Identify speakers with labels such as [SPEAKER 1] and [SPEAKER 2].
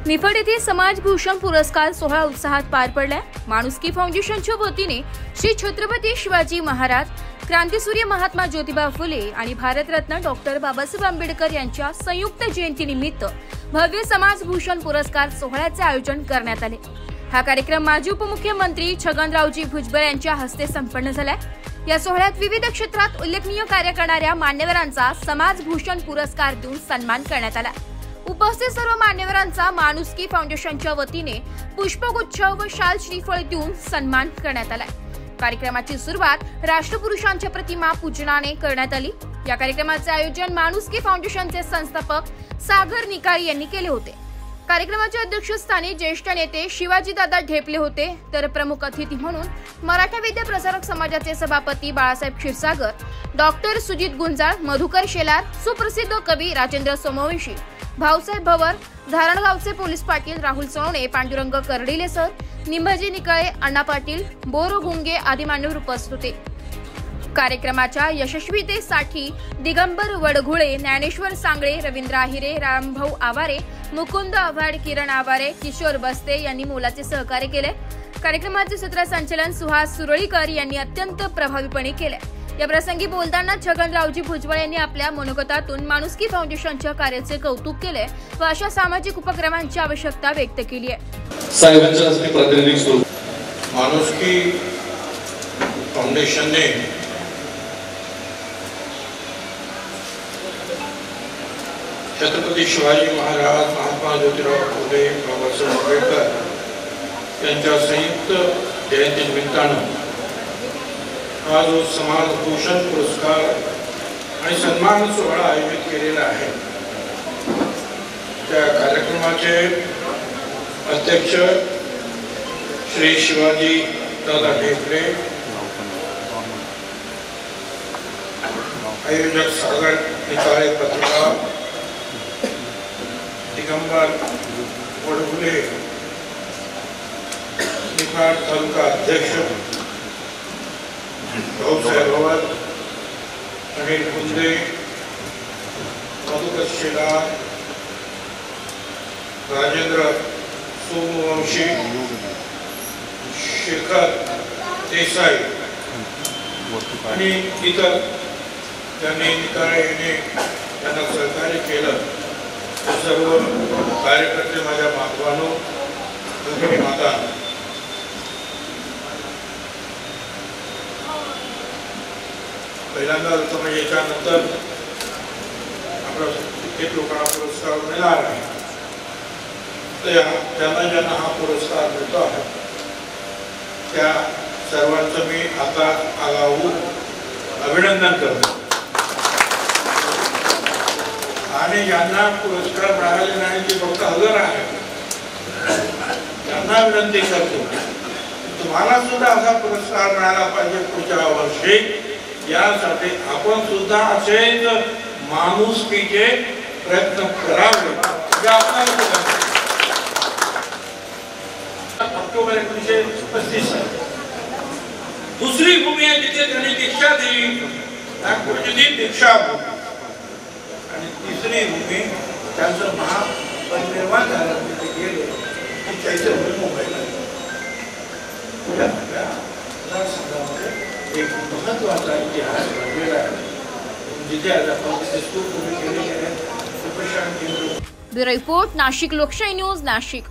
[SPEAKER 1] निफाड येथे समाजभूषण पुरस्कार सोहळा उत्साहात पार पडला। माणुसकी फाउंडेशनच्या वतीने श्री छत्रपती शिवाजी महाराज, क्रांतीसूर्य महात्मा ज्योतिबा फुले आणि भारतरत्न डॉक्टर बाबासाहेब आंबेडकर यांच्या संयुक्त जयंतीनिमित्त भव्य समाजभूषण पुरस्कार सोहळ्याचे आयोजन करण्यात आले। हा कार्यक्रम माजी उपमुख्यमंत्री छगनरावजी भुजबळ यांच्या हस्ते संपन्न झाला। या सोहळ्यात विविध क्षेत्रात उल्लेखनीय कार्य करणाऱ्या मान्यवरांचा समाजभूषण पुरस्कार देऊन सन्मान करण्यात आला। उपस्थित सर्व मान्यवरांचा माणुसकी फाउंडेशनच्या वतीने पुष्पगुच्छ व शाल श्रीफळ देऊन सन्मान करण्यात आला। कार्यक्रमाची सुरुवात राष्ट्रपुरुषांच्या प्रतिमा पूजनाने करण्यात आली। या कार्यक्रमाचे आयोजन माणुसकी फाउंडेशनचे संस्थापक सागर निकाळी यांनी केले होते। कार्यक्रमाच्या अध्यक्षस्थानी ज्येष्ठ नेते शिवाजीदादा ढेपले होते, तर प्रमुख अतिथी म्हणून मराठा विद्या प्रसारक समाजाचे सभापती बाळासाहेब क्षीरसागर, डॉक्टर सुजित गुंजाळ, मधुकर शेलार, सुप्रसिद्ध कवी राजेंद्र सोमवंशी, भाऊसाहेब भवर, धारणगावचे पोलीस पाटील राहुल सोनवणे, पांडुरंग कर्डिले सर, निंबाजी निकाळे, अण्णा पाटील, बोरो गुंगे आदी मान्यवर उपस्थित होते। कार्यक्रमाच्या यशस्वीतेसाठी दिगंबर वडघुळे, ज्ञानेश्वर सांगळे, रवींद्र आहिरे, रामभाऊ आवारे, मुकुंद आव्हाड, किरण आवारे, किशोर बस्ते यांनी मोलाचे सहकार्य केले। कार्यक्रमाचे सूत्रसंचालन सुहास सुरळीकर यांनी अत्यंत प्रभावीपणे केले। या प्रसंगी बोलताना छगनरावजी भुजबळ यांनी आपल्या मनोगतातून माणुसकी फाउंडेशनच्या कार्याचे कौतुक केले व अशा सामाजिक उपक्रमांची आवश्यकता व्यक्त केली आहे।
[SPEAKER 2] साहेबांच्या हस्ते प्रातिनिधिक स्वरूप माणुसकी फाउंडेशनने छत्रपती शिवाजी महाराज, महात्मा ज्योतिबा फुले, बाबासाहेब आंबेडकर यांच्या संयुक्त जयंतीनिमित्तानं हा जो समाजभूषण पुरस्कार आणि सन्मान सोहळा आयोजित केलेला आहे, त्या कार्यक्रमाचे अध्यक्ष श्री शिवाजी दादा ढेपले, आयोजक सागर निकाळे, पत्रकार दिगंबर वडघुले, निफाड तालुका अध्यक्ष भाऊसाहेब भवर, अनिल गुंजे, मधुकर शेलार, राजेंद्र सोमवंशी, शेखर देसाई आणि इतर ज्यांनी निकाळे त्यांना सहकार्य केलं, सर्व कार्यकर्ते, माझ्या मातवानो, भगिनी माता, पहिल्यांदा याच्यानंतर आपल्या कित्येक लोकांना पुरस्कार मिळणार आहे, तर ज्यांना ज्यांना हा पुरस्कार मिळतो आहे त्या सर्वांचं मी आता आगाऊ अभिनंदन करतो आणि ज्यांना पुरस्कार मिळाले नाही ते फक्त हजर आहे त्यांना विनंती करतो, तुम्हाला सुद्धा असा पुरस्कार मिळाला पाहिजे पुढच्या वर्षी। यासाठी आपण सुद्धा असेच माणुसकीचे प्रयत्न करावे। ऑक्टोबर 1935 दुसरी भूमी आहे जिथे त्यांनी दीक्षा दिली, नागपूरची दीक्षा आणि तिसरी भूमी त्यांचं महापरिनिर्वाण झालं तिथे गेले की चैतन्य मुंबईला एक महत्वाचा इतिहास घडलेला आहे जिथे आज आपण केलेले आहे।
[SPEAKER 1] ब्युरो रिपोर्ट, नाशिक लोकशाही न्यूज, नाशिक।